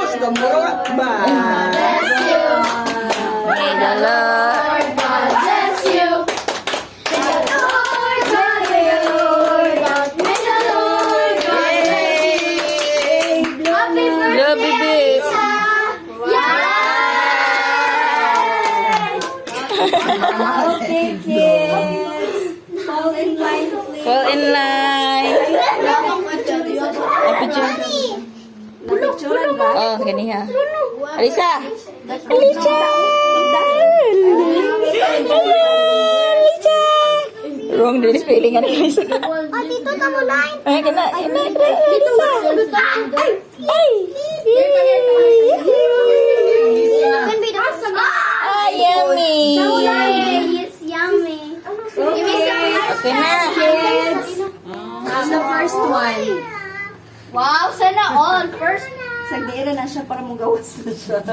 Bless you. May the Lord. God bless you. May the Lord God bless you. May the Lord God bless you. Happy Love you, birthday, babe. Lisa. Okay, kids. Fall in line, please. Fall in line. Napicturan ba? Oh, gani ha. Alisa. Alisa. Alisa. Wrong din spelling ani Alisa. Oh, dito ka mo line. Ay, kana. Alisa. Ay. Can be the first one. Ah, yummy. It's yummy. Give me some. Okay na. Kids. I'm the first one. Wow, sana all. First. Sagdiira na siya para mong gawas na siya.